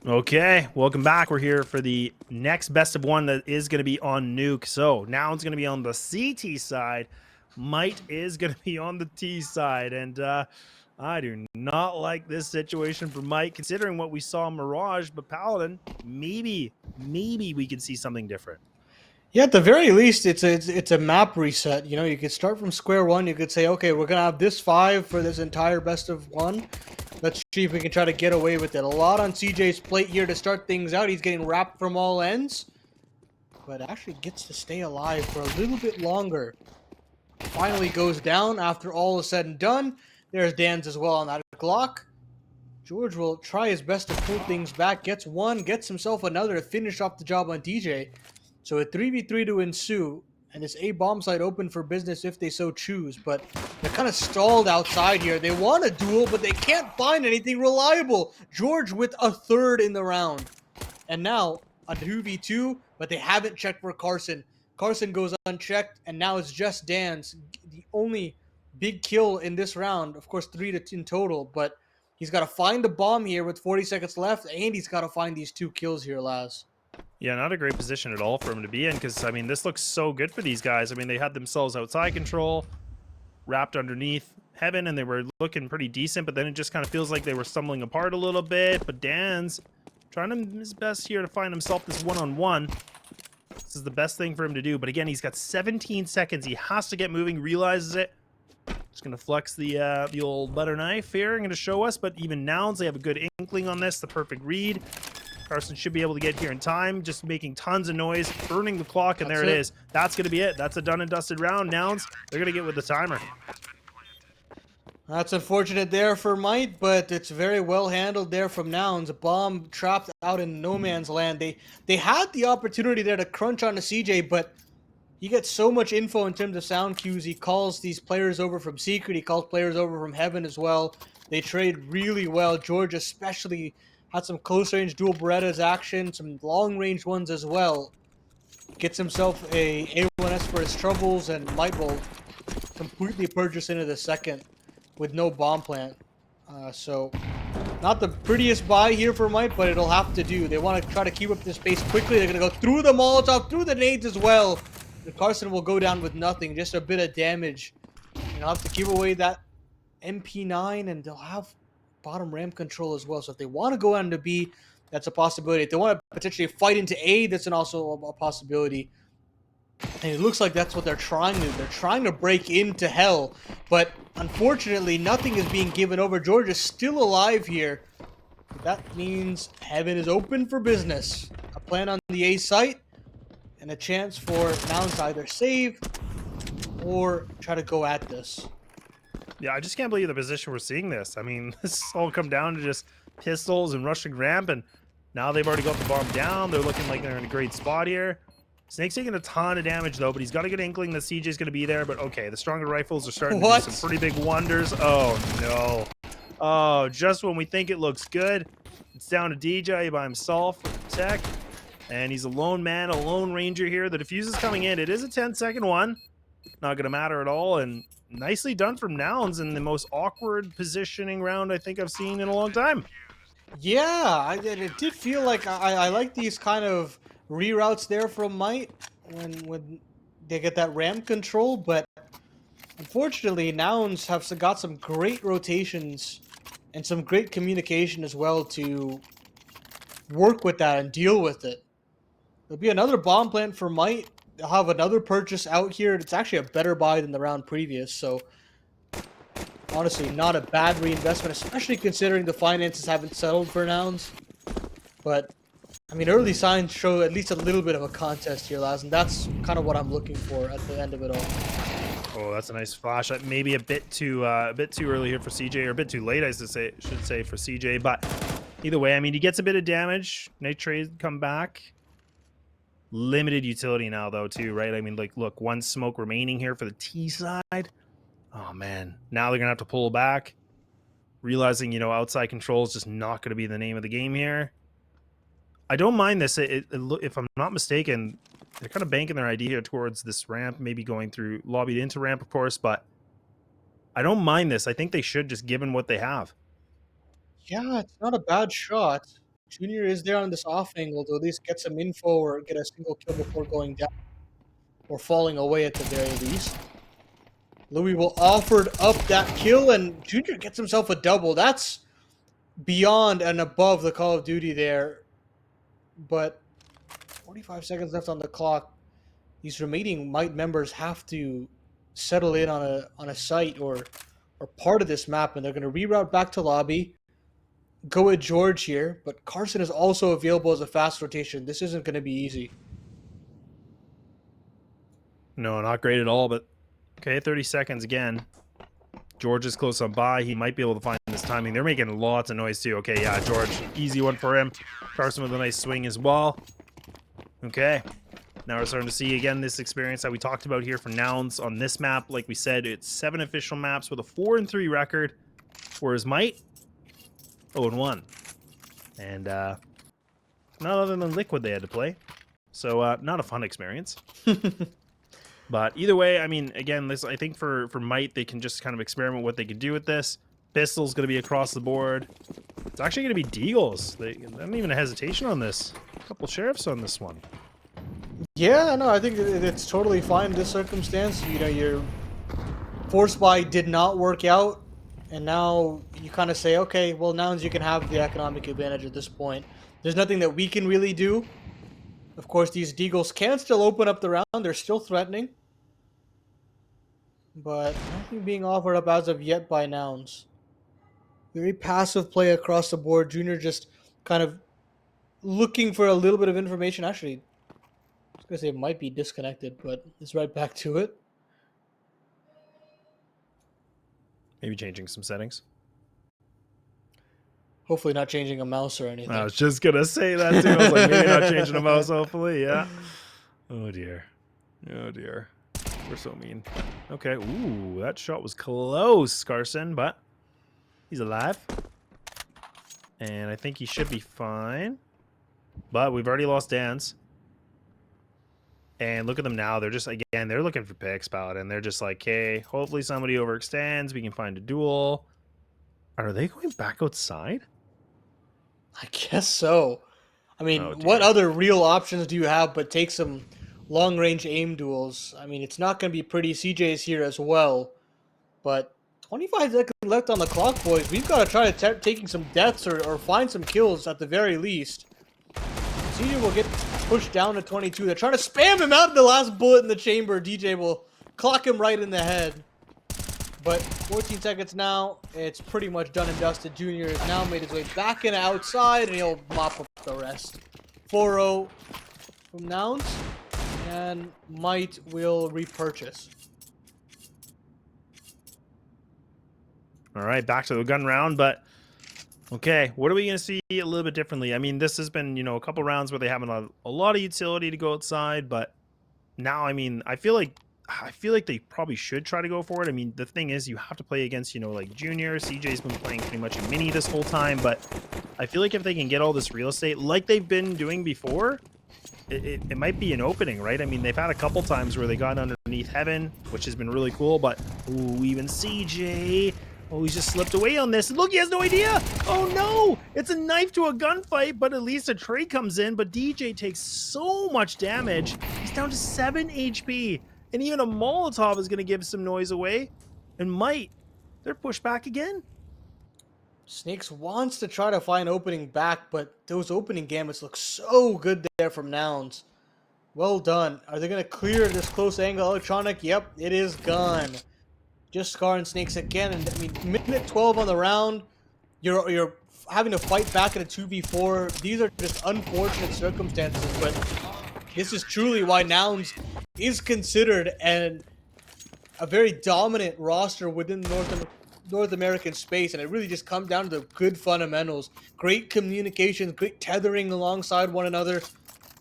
Okay, welcome back. We're here for the next best of one that is going to be on Nuke. So now it's going to be on the CT side. Might is going to be on the T side. And I do not like this situation for Mike, considering what we saw in Mirage. But Paladin, maybe we can see something different. Yeah, at the very least, it's a map reset. You know, you could start from square one. You could say, okay, we're gonna have this five for this entire best of one. Let's see if we can try to get away with it. A lot on CJ's plate here to start things out. He's getting wrapped from all ends, but actually gets to stay alive for a little bit longer. Finally goes down after all is said and done. There's Dan's as well on that Glock. George will try his best to pull things back. Gets one, gets himself another to finish off the job on DJ. So a 3v3 to ensue, and this A bomb site open for business if they so choose. But they're kind of stalled outside here. They want a duel, but they can't find anything reliable. George with a third in the round. And now a 2v2, but they haven't checked for Carson. Carson goes unchecked, and now it's just Dan's. The only big kill in this round. Of course, 3 in total, but he's got to find the bomb here with 40 seconds left, and he's got to find these 2 kills here, Laz. Yeah, not a great position at all for him to be in because, I mean, this looks so good for these guys. I mean, they had themselves outside control, wrapped underneath Heaven, and they were looking pretty decent, but then it just kind of feels like they were stumbling apart a little bit. But Dan's trying his best here to find himself this one-on-one. This is the best thing for him to do. But again, he's got 17 seconds. He has to get moving, realizes it. Just going to flex the old butter knife here and going to show us. But even Nouns, they have a good inkling on this, the perfect read. Carson should be able to get here in time, just making tons of noise, burning the clock, and there it is. That's going to be it. That's a done and dusted round. Nouns, they're going to get with the timer. That's unfortunate there for Might, but it's very well handled there from Nouns. A bomb trapped out in no man's land. They had the opportunity there to crunch on the CJ, but he gets so much info in terms of sound cues. He calls these players over from Secret. He calls players over from Heaven as well. They trade really well. George especially had some close range dual Berettas action, some long range ones as well. Gets himself a A1S for his troubles, and Might will completely purchase into the second with no bomb plant. So not the prettiest buy here for Might, but it'll have to do. They want to try to keep up this pace quickly. They're going to go through the Molotov, through the nades as well. And Carson will go down with nothing, just a bit of damage. And they'll have to give away that MP9, and they'll have bottom ramp control as well. So if they want to go on to B, that's a possibility. If they want to potentially fight into A, that's also a possibility. And it looks like that's what they're trying to do. They're trying to break into hell. But unfortunately, nothing is being given over. George is still alive here. That means Heaven is open for business. A plan on the A site, and a chance for Nouns to either save or try to go at this. Yeah, I just can't believe the position we're seeing this. I mean, this all come down to just pistols and rushing ramp, and now they've already got the bomb down. They're looking like they're in a great spot here. Snake's taking a ton of damage, though, but he's got a good inkling that CJ's going to be there. But okay, the stronger rifles are starting to do some pretty big wonders. Oh, no. Oh, just when we think it looks good, it's down to DJ by himself with the tech. And he's a lone man, a lone ranger here. The defuse is coming in. It is a 10-second one. Not going to matter at all. And nicely done from Nouns in the most awkward positioning round I think I've seen in a long time. Yeah, it did feel like I like these kind of reroutes there from Might when they get that ramp control, but unfortunately, Nouns have got some great rotations and some great communication as well to work with that and deal with it. There'll be another bomb plant for Might. They'll have another purchase out here. It's actually a better buy than the round previous, so honestly, not a bad reinvestment, especially considering the finances haven't settled for Nouns. But I mean, early signs show at least a little bit of a contest here, Laz, and that's kind of what I'm looking for at the end of it all. Oh, that's a nice flash. Maybe a bit too early here for CJ, or a bit too late, I should say for CJ. But either way, I mean, he gets a bit of damage. Night trade come back. Limited utility now, though, too, right? I mean, like, look, one smoke remaining here for the T side. Oh man, now they're gonna have to pull back, realizing outside control is just not going to be the name of the game here. I don't mind this. If I'm not mistaken, they're kind of banking their idea towards this ramp, maybe going through lobbied into ramp, of course, but I don't mind this. I think they should, just given what they have. Yeah, it's not a bad shot. Junior is there on this off angle to at least get some info or get a single kill before going down or falling away at the very least. Louis will offer up that kill, and Junior gets himself a double. That's beyond and above the Call of Duty there. But 45 seconds left on the clock. These remaining Might members have to settle in on a site or part of this map, and they're going to reroute back to lobby. Go with George here, but Carson is also available as a fast rotation. This isn't going to be easy. No, not great at all, but okay, 30 seconds again. George is close on by. He might be able to find this timing. They're making lots of noise too. Okay, yeah, George, easy one for him. Carson with a nice swing as well. Okay, now we're starting to see again this experience that we talked about here for Nouns on this map. Like we said, it's 7 official maps with a 4-3 record, whereas Might 0-1. And not other than Liquid they had to play. So not a fun experience. But either way, I mean, again, this I think for Might, they can just kind of experiment what they can do with this. Pistol's going to be across the board. It's actually going to be Deagles. They not even a hesitation on this. A couple sheriffs on this one. Yeah, no, I think it's totally fine in this circumstance. You know, your force buy did not work out, and now you kind of say, okay, well, Nouns, you can have the economic advantage at this point. There's nothing that we can really do. Of course, these Deagles can still open up the round. They're still threatening. But nothing being offered up as of yet by Nouns. Very passive play across the board. Junior just kind of looking for a little bit of information. Actually, I was going to say it might be disconnected, but it's right back to it. Maybe changing some settings. Hopefully not changing a mouse or anything. I was just going to say that too. I was like, maybe not changing a mouse, hopefully. Yeah. Oh, dear. Oh, dear. We're so mean. Okay. Ooh, that shot was close, Carson, but he's alive. And I think he should be fine. But we've already lost danss. And look at them now. They're just, again, they're looking for picks, Paladin. They're just like, hey, hopefully somebody overextends. We can find a duel. Are they going back outside? I guess so. I mean, Oh, what dear. other real options do you have but take some long-range aim duels? I mean, it's not going to be pretty. CJ's here as well. But 25 seconds left on the clock, boys. We've got to try to taking some deaths or find some kills at the very least. CJ will get pushed down to 22. They're trying to spam him out of the last bullet in the chamber. DJ will clock him right in the head. But 14 seconds now, it's pretty much done and dusted. Junior has now made his way back in outside, and he'll mop up the rest. 4-0 from Nouns, and Might will repurchase. All right, back to the gun round, but okay, what are we going to see a little bit differently? I mean, this has been, you know, a couple rounds where they haven't a lot of utility to go outside, but now, I mean, I feel like they probably should try to go for it. I mean, the thing is, you have to play against, you know, like Junior. CJ's been playing pretty much a mini this whole time, but I feel like if they can get all this real estate like they've been doing before, it might be an opening, right? I mean, they've had a couple times where they got underneath Heaven, which has been really cool, but ooh, even CJ... Oh, he's just slipped away on this. Look, he has no idea. Oh, no. It's a knife to a gunfight, but at least a trade comes in. But DJ takes so much damage. He's down to 7 HP. And even a Molotov is going to give some noise away. And Might, they're pushed back again. Snakes wants to try to find opening back, but those opening gambits look so good there from Nouns. Well done. Are they going to clear this close angle electronic? Yep, it is gone. Just Scar and Snakes again, and I mean, minute 12 on the round, you're having to fight back at a 2v4. These are just unfortunate circumstances, but this is truly why Nouns is considered a very dominant roster within North American space, and it really just comes down to the good fundamentals, great communications, great tethering alongside one another,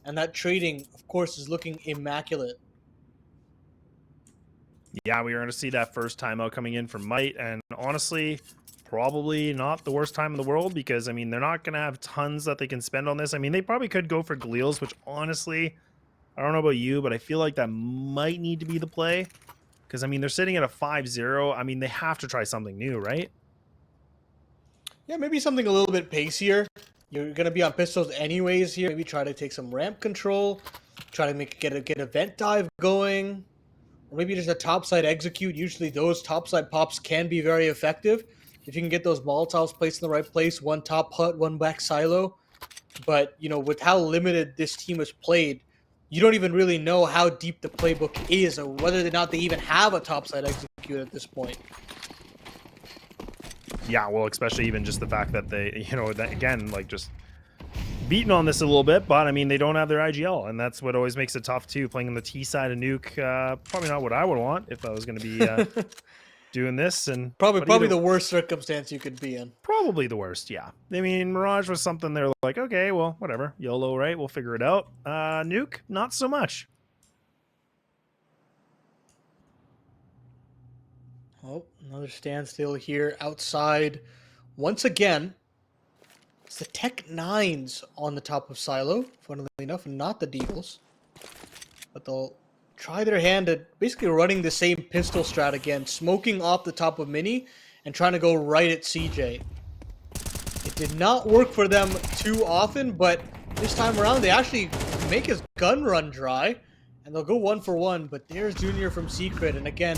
and that trading, of course, is looking immaculate. Yeah, we are going to see that first timeout coming in from Might, and honestly, probably not the worst time in the world because, I mean, they're not going to have tons that they can spend on this. I mean, they probably could go for Gleals, which honestly, I don't know about you, but I feel like that might need to be the play because, I mean, they're sitting at a 5-0. I mean, they have to try something new, right? Yeah, maybe something a little bit pacier. You're gonna be on pistols anyways here. Maybe try to take some ramp control, try to get a vent dive going, or maybe just a topside execute. Usually those topside pops can be very effective if you can get those Molotovs placed in the right place. One top hut, one back silo. But you know, with how limited this team has played, you don't even really know how deep the playbook is, or whether or not they even have a topside execute at this point. Yeah, well, especially even just the fact that they, you know, that again, like just beating on this a little bit, but I mean, they don't have their IGL, and that's what always makes it tough too. Playing on the T side of Nuke, probably not what I would want if I was going to be doing this. And Probably the worst circumstance you could be in. probably the worst. Yeah, I mean, Mirage was something they're like, okay, well, whatever, YOLO, right? We'll figure it out. Nuke, not so much. Oh, another standstill here outside. Once again, it's the Tech 9s on the top of Silo, funnily enough, not the Deagles. But they'll try their hand at basically running the same pistol strat again, smoking off the top of Mini and trying to go right at CJ. It did not work for them too often, but this time around they actually make his gun run dry, and they'll go 1-for-1, but there's Junior from Secret, and again,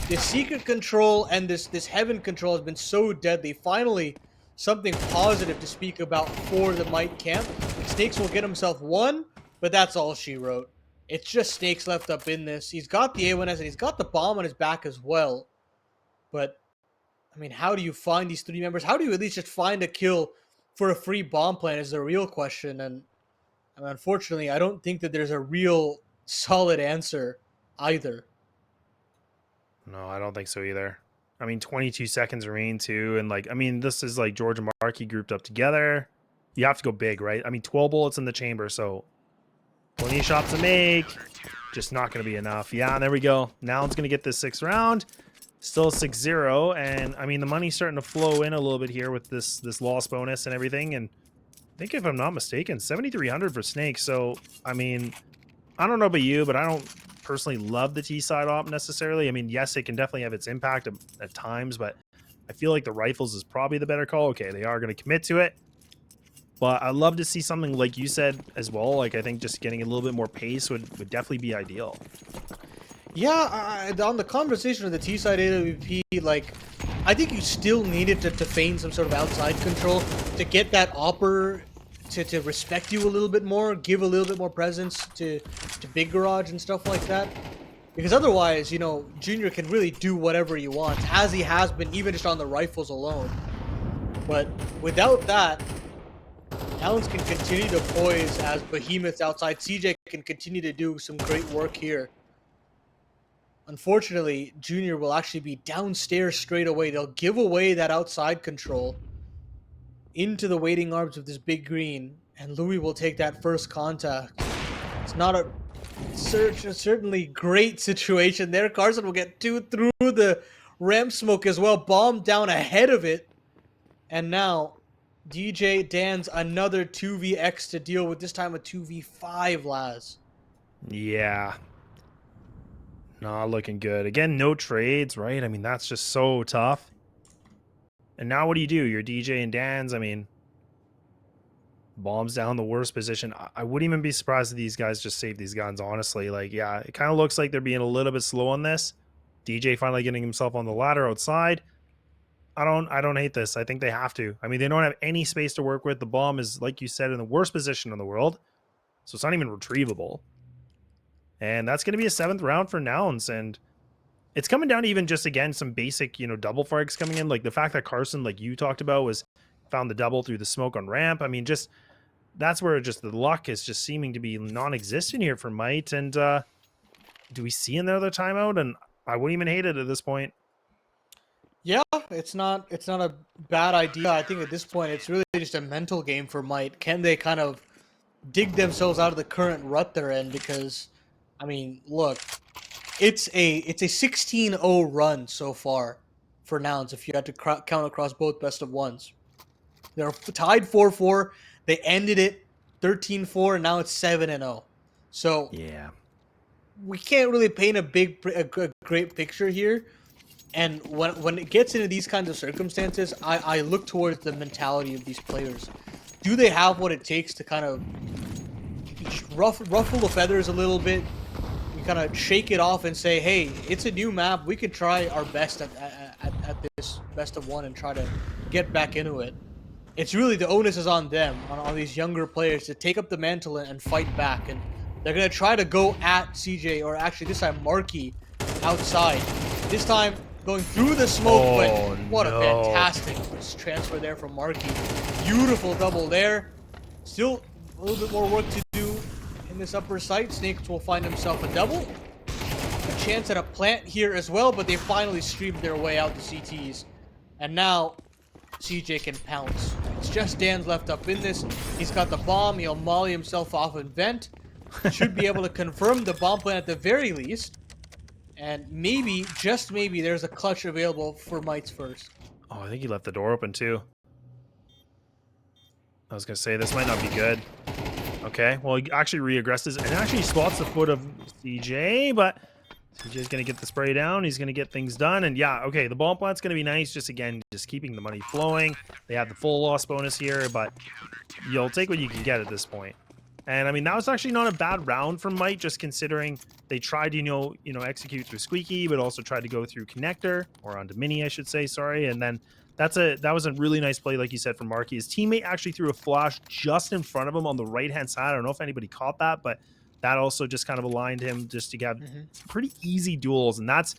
this Secret control and this Heaven control has been so deadly. Finally, something positive to speak about for the Might camp. Snakes will get himself one, but that's all she wrote. It's just Snakes left up in this. He's got the A1S and he's got the bomb on his back as well. But, I mean, how do you find these three members? How do you at least just find a kill for a free bomb plant is the real question. And I mean, unfortunately, I don't think that there's a real solid answer either. No, I don't think so either. I mean, 22 seconds remain too, and like, I mean, this is like George and Markey grouped up together. You have to go big, right? I mean, 12 bullets in the chamber, so plenty of shots to make. Just not going to be enough. Yeah, there we go. Now it's going to get this 6th round. Still 6-0, and I mean, the money's starting to flow in a little bit here with this loss bonus and everything. And I think if I'm not mistaken, 7,300 for Snake. So, I mean, I don't know about you, but I don't personally love the T-side op necessarily. I mean, yes, it can definitely have its impact at times, but I feel like the rifles is probably the better call. Okay, they are going to commit to it. But I'd love to see something like you said as well. Like, I think just getting a little bit more pace would definitely be ideal. Yeah, on the conversation of the T-side AWP, like, I think you still needed to feign some sort of outside control to get that opper to respect you a little bit more, give a little bit more presence to Big Garage and stuff like that. Because otherwise, you know, Junior can really do whatever he wants, as he has been, even just on the rifles alone. But without that, Nouns can continue to poise as behemoths outside. CJ can continue to do some great work here. Unfortunately, Junior will actually be downstairs straight away. They'll give away that outside control into the waiting arms of this big green, and Louis will take that first contact. It's not a certainly great situation there. Carson will get 2 through the ramp smoke as well, bomb down ahead of it. And now DJ Dan's another 2vx to deal with, this time a 2v5, Laz. Yeah. Not looking good. Again, no trades, right? I mean, that's just so tough. And now what do? You're DJ and Dan's. I mean, bombs down the worst position. I wouldn't even be surprised if these guys just save these guns, honestly. Like, yeah, it kind of looks like they're being a little bit slow on this. DJ finally getting himself on the ladder outside. I don't hate this. I think they have to. I mean, they don't have any space to work with. The bomb is, like you said, in the worst position in the world. So it's not even retrievable. And that's going to be a 7th round for Nouns. And it's coming down to even just, again, some basic, you know, double frags coming in. Like the fact that Carson, like you talked about, found the double through the smoke on ramp. I mean, just that's where just the luck is just seeming to be non-existent here for Might. And do we see another timeout? And I wouldn't even hate it at this point. Yeah, it's not a bad idea. I think at this point it's really just a mental game for Might. Can they kind of dig themselves out of the current rut they're in? Because, I mean, look, it's a 16-0 run so far for Nouns if you had to count across both best of ones. They're tied 4-4. They ended it 13-4, and now it's 7-0. So yeah, we can't really paint a great picture here. And when it gets into these kinds of circumstances, I look towards the mentality of these players. do they have what it takes to kind of ruffle the feathers a little bit? We kind of shake it off and say, hey, it's a new map. We could try our best at this best of one and try to get back into it. It's really the onus is on them, on these younger players to take up the mantle and fight back. And they're going to try to go at CJ, or actually this time Marky, outside. This time going through the smoke, but what a fantastic transfer there from Marky. Beautiful double there. Still a little bit more work to do in this upper site. Snakes will find himself a double. A chance at a plant here as well, but they finally streamed their way out to CTs. And now CJ can pounce. It's just danss left up in this. He's got the bomb. He'll molly himself off and vent. Should be able to confirm the bomb plant at the very least. And maybe, just maybe, there's a clutch available for Mites first. Oh, I think he left the door open too. I was going to say, this might not be good. Okay, well, he actually reaggresses and actually spots the foot of CJ, but CJ's going to get the spray down. He's going to get things done. And yeah, okay, the bomb plant's going to be nice. Just, again, just keeping the money flowing. They have the full loss bonus here, but you'll take what you can get at this point. And, I mean, that was actually not a bad round from Mite, just considering they tried to, you know, execute through Squeaky, but also tried to go through Connector, or onto Mini, I should say, sorry. And then that was a really nice play, like you said, from Marky. His teammate actually threw a flash just in front of him on the right-hand side. I don't know if anybody caught that, but that also just kind of aligned him just to get pretty easy duels. And that's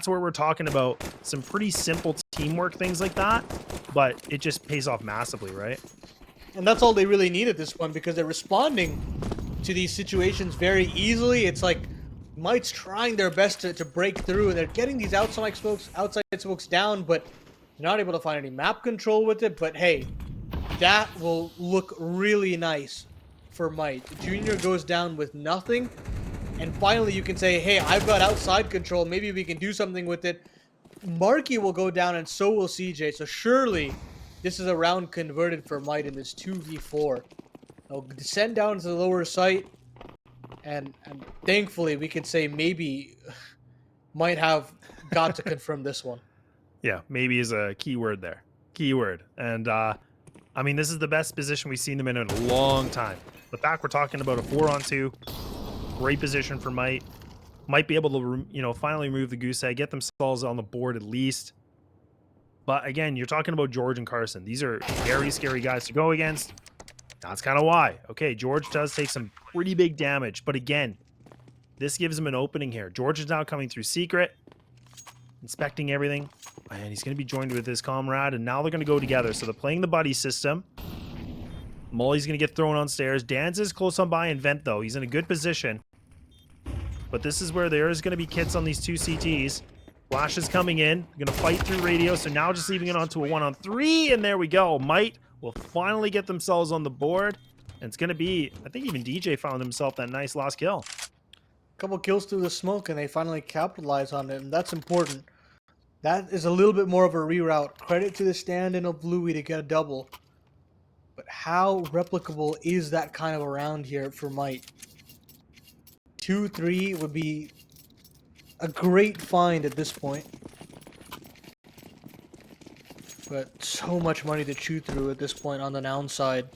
where we're talking about some pretty simple teamwork things like that, but it just pays off massively, right? And that's all they really need at this point, because they're responding to these situations very easily. It's like Mite's trying their best to break through, and they're getting these outside smokes down, but they're not able to find any map control with it. But hey, that will look really nice for Mite. Junior goes down with nothing, and finally you can say, hey, I've got outside control. Maybe we can do something with it. Marky will go down, and so will CJ. So surely this is a round converted for Mite in this 2v4. They'll descend down to the lower site, and thankfully we can say maybe Mite have got to confirm this one. Yeah, maybe is a key word there. Keyword. And, I mean, this is the best position we've seen them in a long time. The fact we're talking about a 4-on-2, great position for Mite. Might be able to, you know, finally remove the goose egg, get themselves on the board at least. But again, you're talking about George and Carson. These are very scary guys to go against. That's kind of why. Okay, George does take some pretty big damage. But again, this gives him an opening here. George is now coming through secret, inspecting everything. And he's going to be joined with his comrade. And now they're going to go together. So they're playing the buddy system. Molly's going to get thrown on stairs. danss is close on by and vent, though. He's in a good position. But this is where there is going to be kits on these two CTs. Flash is coming in. Going to fight through radio. So now just leaving it onto a 1-on-3. And there we go. Mite will finally get themselves on the board. And it's going to be, I think even DJ found himself that nice last kill. Couple kills through the smoke, and they finally capitalize on it. And that's important. That is a little bit more of a reroute. Credit to the stand-in of Bluey to get a double. But how replicable is that kind of a round here for Mite? 2-3 would be a great find at this point. But so much money to chew through at this point on the Nouns side.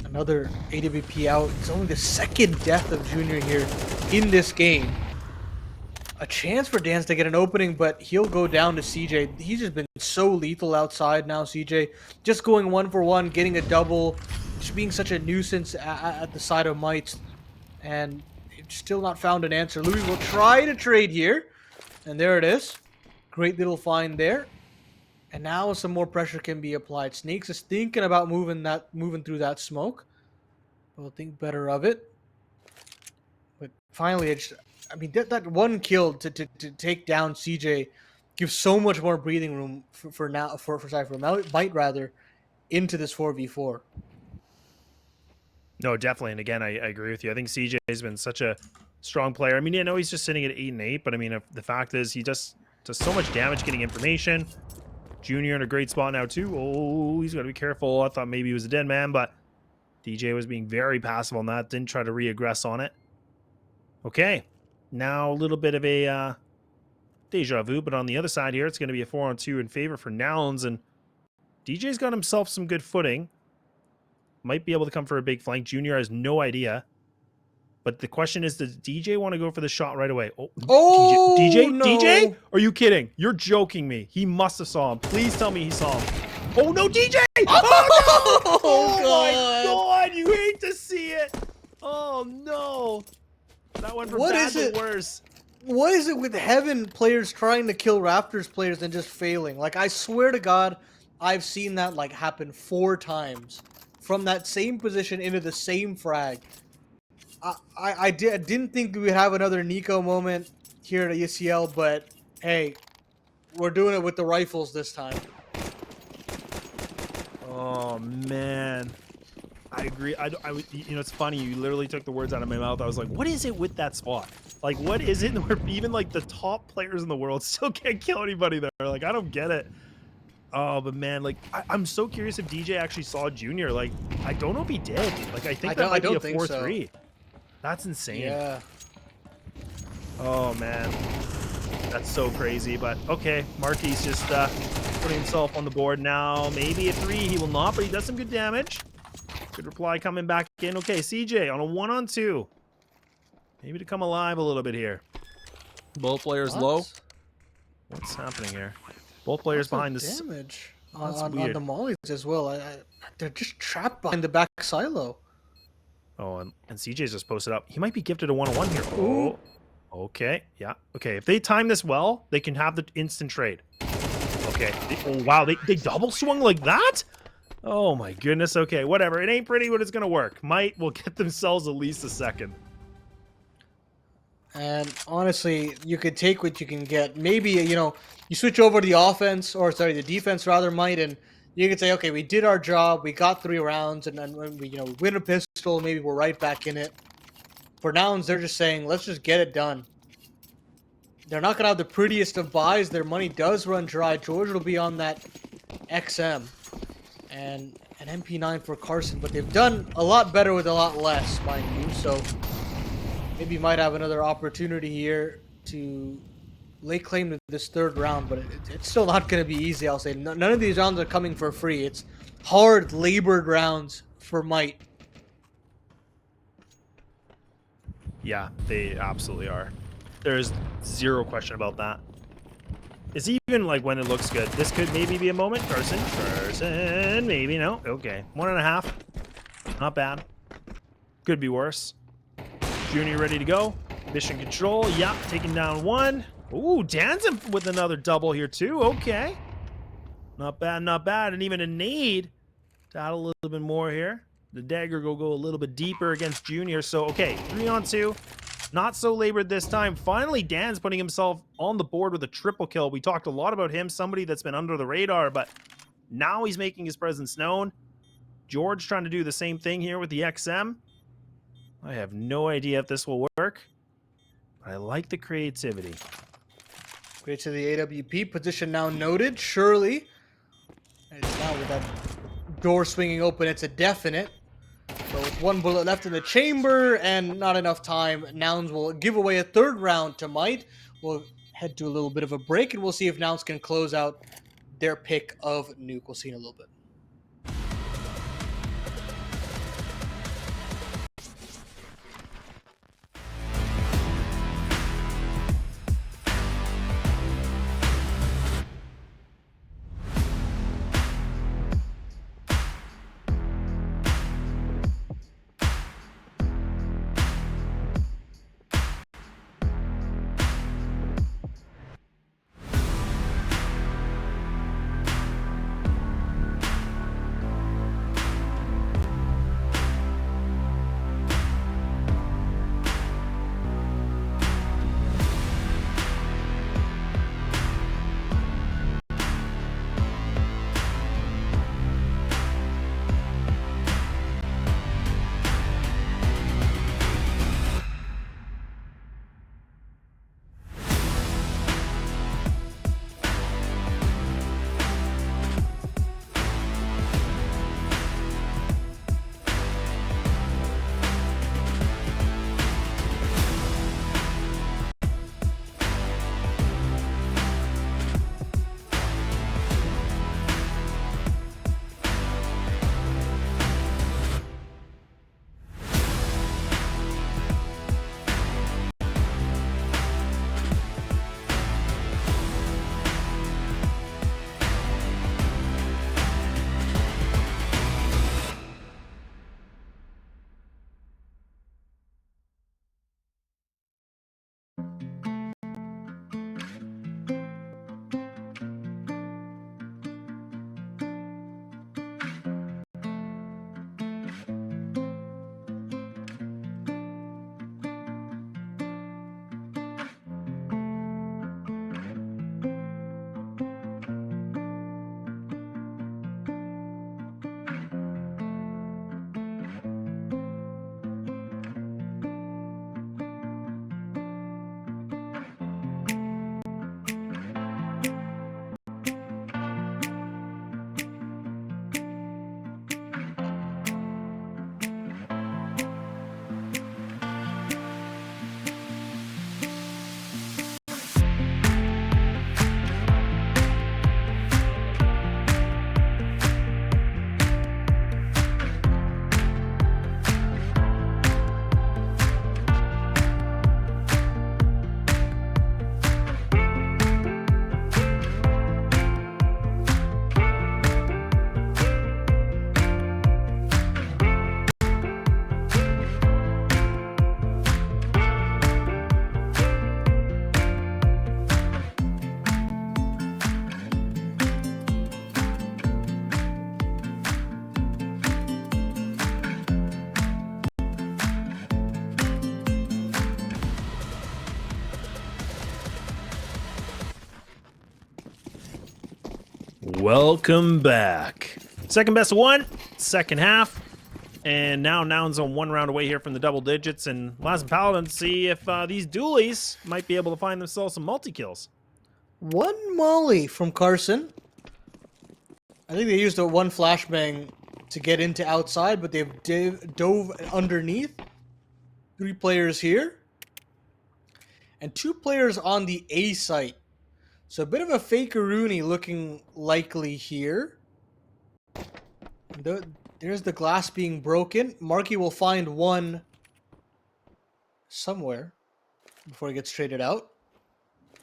Another AWP out. It's only the second death of Junior here in this game. A chance for danss to get an opening, but he'll go down to CJ. He's just been so lethal outside now, CJ. Just going 1-for-1, getting a double, just being such a nuisance at the side of Mites. And still not found an answer. Louis will try to trade here. And there it is. Great little find there. And now some more pressure can be applied. Snakes is thinking about moving through that smoke. We'll think better of it. But finally, I mean, that one kill to take down CJ gives so much more breathing room for Mite rather into this 4v4. No, definitely. And again, I agree with you. I think CJ has been such a strong player. I mean, I know he's just sitting at 8-8, but I mean, the fact is he just does so much damage getting information. Junior in a great spot now too. Oh, he's got to be careful. I thought maybe he was a dead man, but DJ was being very passive on that. Didn't try to reaggress on it. Okay. Now a little bit of a deja vu, but on the other side here, it's going to be a 4-on-2 in favor for Nouns, and DJ's got himself some good footing. might be able to come for a big flank. Junior has no idea. But the question is, does DJ want to go for the shot right away? Oh, DJ, no. DJ? Are you kidding? You're joking me. He must have saw him. Please tell me he saw him. Oh, no, DJ! Oh, no! Oh, my God! You hate to see it. Oh, no. That went from bad to worse. What is it with Heaven players trying to kill Raptors players and just failing? Like, I swear to God, I've seen that, like, happen 4 times. From that same position into the same frag. I didn't think we would have another Nico moment here at ESL, but hey, we're doing it with the rifles this time. Oh, man. I agree. You know, it's funny. You literally took the words out of my mouth. I was like, what is it with that spot? Like, what is it where even, like, the top players in the world still can't kill anybody there? Like, I don't get it. Oh, but, man, like, I'm so curious if DJ actually saw Junior. Like, I don't know if he did. Like, I think that might be a 4-3. So. That's insane. Yeah. Oh, man. That's so crazy. But, okay, Marky's just putting himself on the board now. Maybe a 3. He will not, but he does some good damage. Good reply coming back in. Okay, CJ on a 1-on-2. Maybe to come alive a little bit here. Both players low. What's happening here? Both players behind the damage on the mollies as well. They're just trapped behind the back silo. Oh, and CJ's just posted up. He might be gifted a 1-on-1 here. Ooh. Oh, okay. Yeah. Okay. If they time this well, they can have the instant trade. Okay. Oh, wow. They double swung like that? Oh, my goodness. Okay. Whatever. It ain't pretty, but it's going to work. Might will get themselves at least a second. And honestly, you could take what you can get. Maybe, you know, you switch over to the offense, or sorry, the defense rather, Might, and you could say, okay, we did our job, we got 3 rounds, and then when we, you know, win a pistol, maybe we're right back in it. For Nouns, they're just saying, let's just get it done. They're not going to have the prettiest of buys. Their money does run dry. George will be on that XM and an MP9 for Carson, but they've done a lot better with a lot less, mind you, so maybe you might have another opportunity here to lay claim to this 3rd round, but it's still not going to be easy, I'll say. None of these rounds are coming for free. It's hard, labored rounds for Might. Yeah, they absolutely are. There's zero question about that. It's even like when it looks good. This could maybe be a moment. Carson, maybe. No. Okay. 1.5. Not bad. Could be worse. Junior ready to go. Mission control. Yep. Taking down 1. Ooh, danss with another double here too. Okay. Not bad, not bad. And even a nade to add a little bit more here. The dagger will go a little bit deeper against Junior. So, okay, 3-on-2. Not so labored this time. Finally, danss putting himself on the board with a triple kill. We talked a lot about him, somebody that's been under the radar, but now he's making his presence known. George trying to do the same thing here with the XM. I have no idea if this will work, but I like the creativity. Great to the AWP. Position now noted. Surely. It's now with that door swinging open, it's a definite. So with 1 bullet left in the chamber and not enough time, Nouns will give away a 3rd round to Might. We'll head to a little bit of a break, and we'll see if Nouns can close out their pick of Nuke. We'll see in a little bit. Welcome back. Second best of one, second half. And now Nouns on one round away here from the double digits. And Laz and Paladin see if these dualies might be able to find themselves some multi-kills. One molly from Carson. I think they used a one flashbang to get into outside, but they've dove underneath. 3 players here. And 2 players on the A site. So a bit of a fakeroony looking likely here. There's the glass being broken. Marky will find one somewhere before he gets traded out.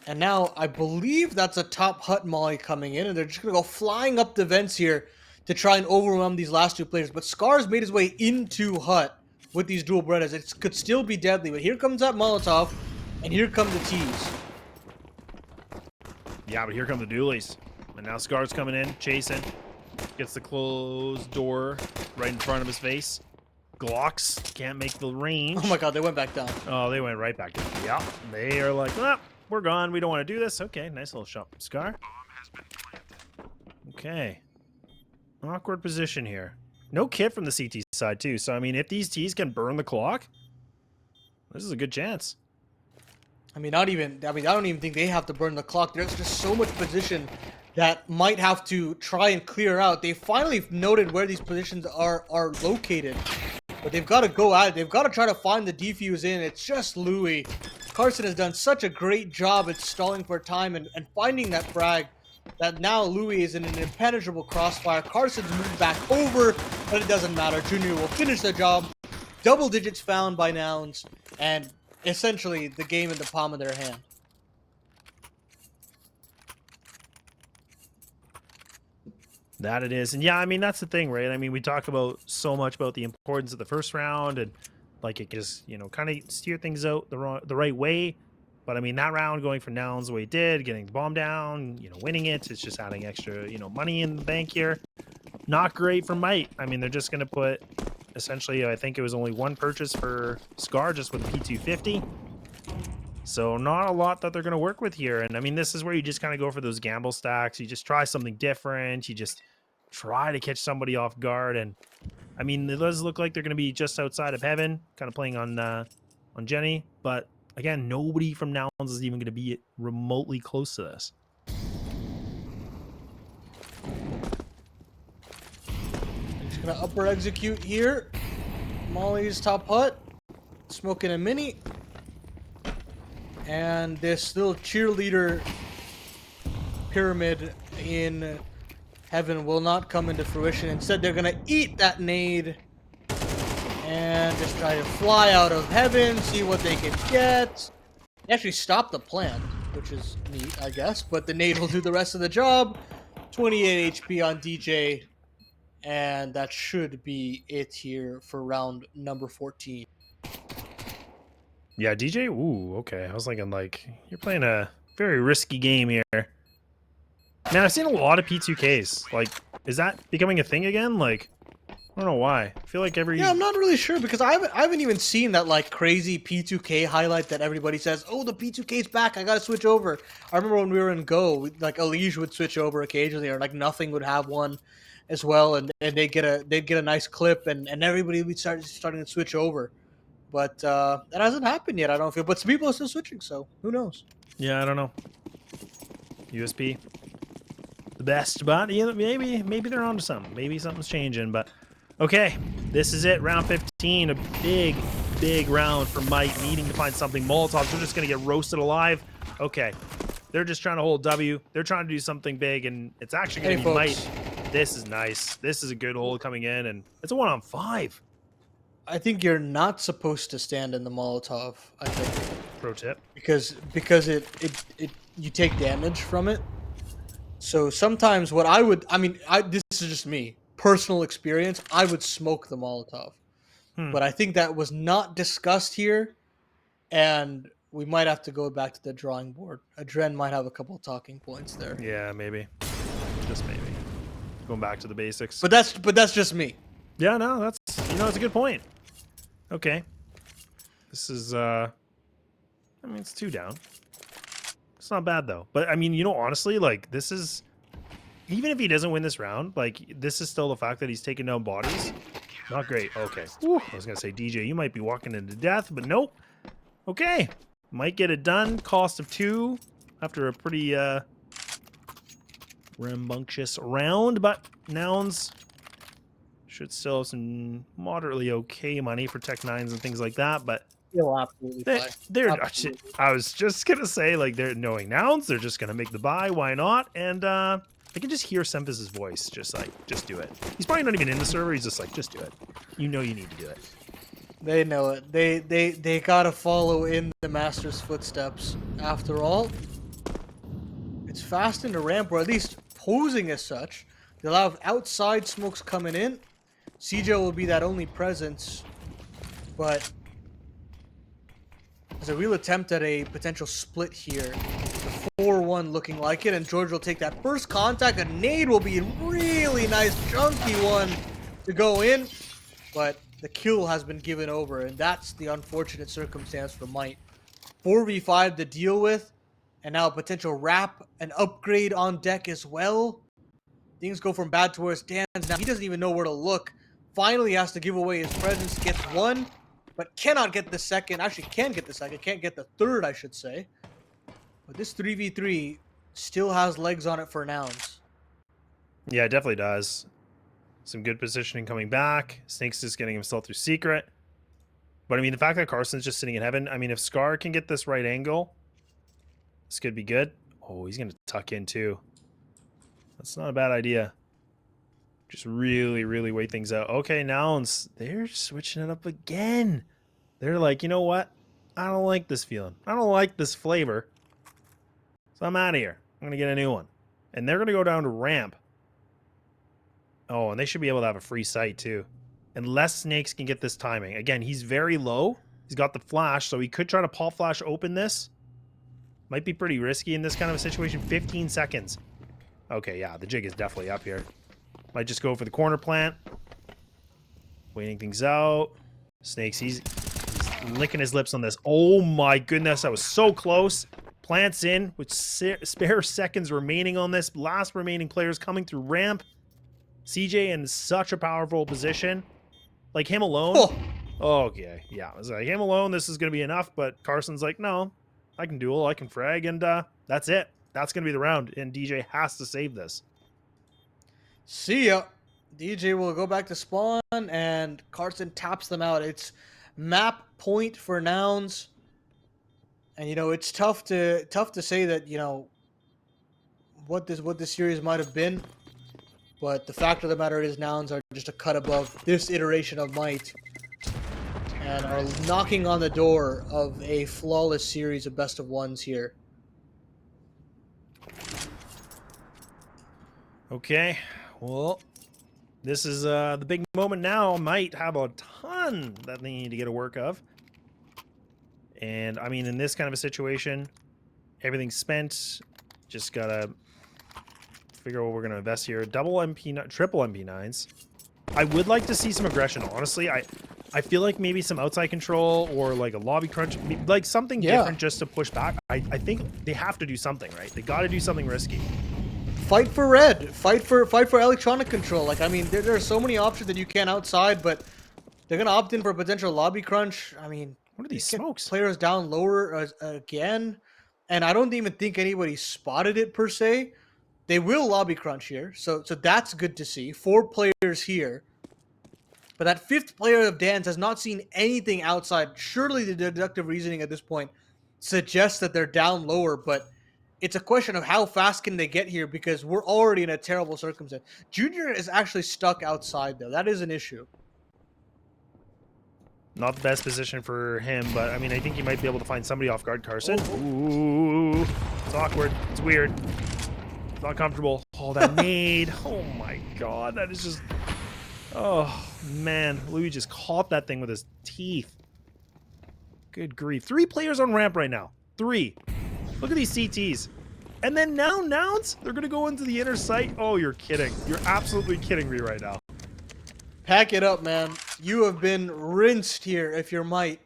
And now I believe that's a top hut molly coming in, and they're just going to go flying up the vents here to try and overwhelm these last 2 players. But Scar's made his way into hut with these dual Berettas. It could still be deadly, but here comes that Molotov, and here come the T's. Yeah, but here come the dualies. And now Scar's coming in, chasing. Gets the closed door right in front of his face. Glocks can't make the range. Oh my god, they went back down. Oh, they went right back down. Yeah, they are like, ah, we're gone. We don't want to do this. Okay, nice little shot from Scar. Okay. Awkward position here. No kit from the CT side, too. So, I mean, if these T's can burn the clock, this is a good chance. I mean, I don't even think they have to burn the clock. There's just so much position that might have to try and clear out. They finally noted where these positions are located. But they've got to go at it. They've got to try to find the defuse in. It's just Louis. Carson has done such a great job at stalling for time and finding that frag that now Louis is in an impenetrable crossfire. Carson's moved back over, but it doesn't matter. Junior will finish the job. Double digits found by Nouns, and essentially the game in the palm of their hand. That it is. And yeah, I mean, that's the thing, right? I mean, we talk about so much about the importance of the first round and like it just, you know, kind of steer things out the right way. But I mean, that round going for Nouns the way it did, getting the bomb down, you know, winning it, it's just adding extra, you know, money in the bank here. Not great for Might. I mean, they're just going to put essentially, I think it was only one purchase for Scar just with the P250. So not a lot that they're going to work with here. And I mean, this is where you just kind of go for those gamble stacks. You just try something different. You just try to catch somebody off guard. And I mean, it does look like they're going to be just outside of heaven, kind of playing on Jenny. But again, nobody from Nouns is even going to be remotely close to this. Just going to upper execute here. Molly's top hut. Smoking a mini. And this little cheerleader pyramid in heaven will not come into fruition. Instead, they're going to eat that nade and just try to fly out of heaven, see what they can get. They actually stop the plant, which is neat, I guess, but the nade will do the rest of the job. 28 HP on DJ, and that should be it here for round number 14. Yeah, DJ? Ooh, okay. I was thinking, like, you're playing a very risky game here. Man, I've seen a lot of P2Ks. Like, is that becoming a thing again? Like, I don't know why. I feel like every... Yeah, I'm not really sure, because I haven't even seen that, like, crazy P2K highlight that everybody says, oh, the P2K's back, I gotta switch over. I remember when we were in Go, like, Elige would switch over occasionally, or, like, Nothing would have one as well, and they'd get a nice clip, and everybody would starting to switch over. But that hasn't happened yet, I don't feel. But some people are still switching, so who knows? Yeah, I don't know. USP. The best, but yeah, maybe they're onto something. Maybe something's changing, but okay. This is it, round 15. A big round for Might, needing to find something. Molotovs are just going to get roasted alive. Okay. They're just trying to hold W. They're trying to do something big, and it's actually going to be Might. This is nice. This is a good hold coming in, and it's a 1-on-5. I think you're not supposed to stand in the Molotov, I think. Pro tip. Because it you take damage from it. So sometimes what I would, this is just me, personal experience, I would smoke the Molotov. But I think that was not discussed here, and we might have to go back to the drawing board. Adren might have a couple of talking points there. Yeah, maybe. Just maybe. Going back to the basics. But that's just me. Yeah, no, that's that's a good point. Okay. This is I mean, it's 2 down. It's not bad though. But I mean, honestly, like this is even if he doesn't win this round, like, this is still the fact that he's taking down bodies. Not great. Okay. Whew. I was going to say, DJ, you might be walking into death, but nope. Okay. Might get it done. Cost of 2 after a pretty rambunctious round, but Nouns should still have some moderately okay money for Tech 9s and things like that, but He'll absolutely fine. they're Absolutely. I was just gonna say, like, they're knowing Nouns, they're just gonna make the buy, why not? And I can just hear Sempus's voice, just like, just do it. He's probably not even in the server, he's just like, just do it. You know you need to do it. They know it. They gotta follow in the master's footsteps. After all, it's fast into ramp, or at least posing as such. They'll have outside smokes coming in. CJ will be that only presence, but there's a real attempt at a potential split here. The 4-1 looking like it, and George will take that first contact. A nade will be a really nice chunky one to go in, but the kill has been given over, and that's the unfortunate circumstance for Might. 4v5 to deal with, and now a potential wrap, an upgrade on deck as well. Things go from bad to worse. Dan's now, he doesn't even know where to look. Finally has to give away his presence, gets one, but cannot get the second. Actually, can get the second, can't get the third, I should say. But this 3v3 still has legs on it for Nouns. Yeah, it definitely does. Some good positioning coming back. Snake's just getting himself through secret. But I mean, the fact that Carson's just sitting in heaven, I mean, if Scar can get this right angle, this could be good. Oh, he's going to tuck in too. That's not a bad idea. Just really, really wait things out. Okay, Nouns, they're switching it up again. They're like, you know what? I don't like this feeling. I don't like this flavor. So I'm out of here. I'm going to get a new one. And they're going to go down to ramp. Oh, and they should be able to have a free sight too. Unless Snakes can get this timing. Again, he's very low. He's got the flash, so he could try to pop flash open this. Might be pretty risky in this kind of a situation. 15 seconds. Okay, yeah, the jig is definitely up here. Might just go for the corner plant. Waiting things out. Snakes, he's licking his lips on this. Oh my goodness, that was so close. Plants in with spare seconds remaining on this. Last remaining players coming through ramp. CJ in such a powerful position. Like him alone. Oh, okay, yeah. I was like, him alone, this is going to be enough. But Carson's like, no, I can duel, I can frag, and that's it. That's going to be the round, and DJ has to save this. See ya. DJ will go back to spawn, and Carson taps them out. It's map point for Nouns. And, you know, it's tough to say that, you know, what this series might have been. But the fact of the matter is Nouns are just a cut above this iteration of Might. And are knocking on the door of a flawless series of best of ones here. Okay, well, this is the big moment now. Might have a ton that they need to get a work of. And, I mean, in this kind of a situation, everything's spent. Just gotta figure out what we're going to invest here. Double MP, triple MP9s. I would like to see some aggression, honestly. I feel like maybe some outside control or like a lobby crunch, like something different just to push back. I think they have to do something, right? They got to do something risky. Fight for red. Fight for electronic control. Like, I mean, there are so many options that you can outside, but they're going to opt in for a potential lobby crunch. I mean, what are these smokes? Players down lower again. And I don't even think anybody spotted it per se. They will lobby crunch here, so that's good to see. 4 players here. But that 5th player of danss has not seen anything outside. Surely the deductive reasoning at this point suggests that they're down lower, but it's a question of how fast can they get here because we're already in a terrible circumstance. Junior is actually stuck outside, though. That is an issue. Not the best position for him, but I mean, I think he might be able to find somebody off guard. Carson. Ooh, it's awkward. It's weird. It's not comfortable. Oh, that nade. Oh my god, that is just... Oh, man. Louis just caught that thing with his teeth. Good grief. 3 players on ramp right now. 3. Look at these CTs. And then now Nouns, they're going to go into the inner sight. Oh, you're kidding. You're absolutely kidding me right now. Pack it up, man. You have been rinsed here if you're Might.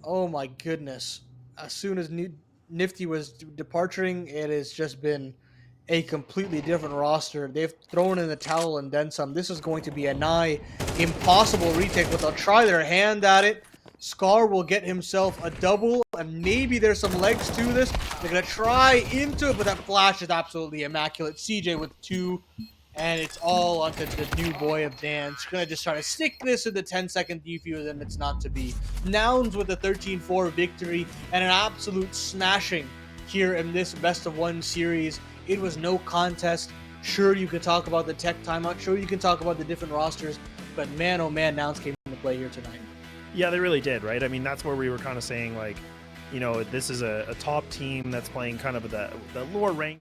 Oh my goodness. As soon as Nifty was departing, it has just been a completely different roster. They've thrown in the towel and then some. This is going to be a nigh impossible retake, but they'll try their hand at it. Scar will get himself a double, and maybe there's some legs to this. They're going to try into it, but that flash is absolutely immaculate. CJ with 2, and it's all onto the new boy of Danss. Going to just try to stick this in the 10-second defuse, and it's not to be. Nouns with a 13-4 victory and an absolute smashing here in this best-of-1 series. It was no contest. Sure, you can talk about the tech timeout. Sure, you can talk about the different rosters. But man, oh man, Nouns came into play here tonight. Yeah, they really did, right? I mean, that's where we were kind of saying, like, you know, this is a top team that's playing kind of the lower rank.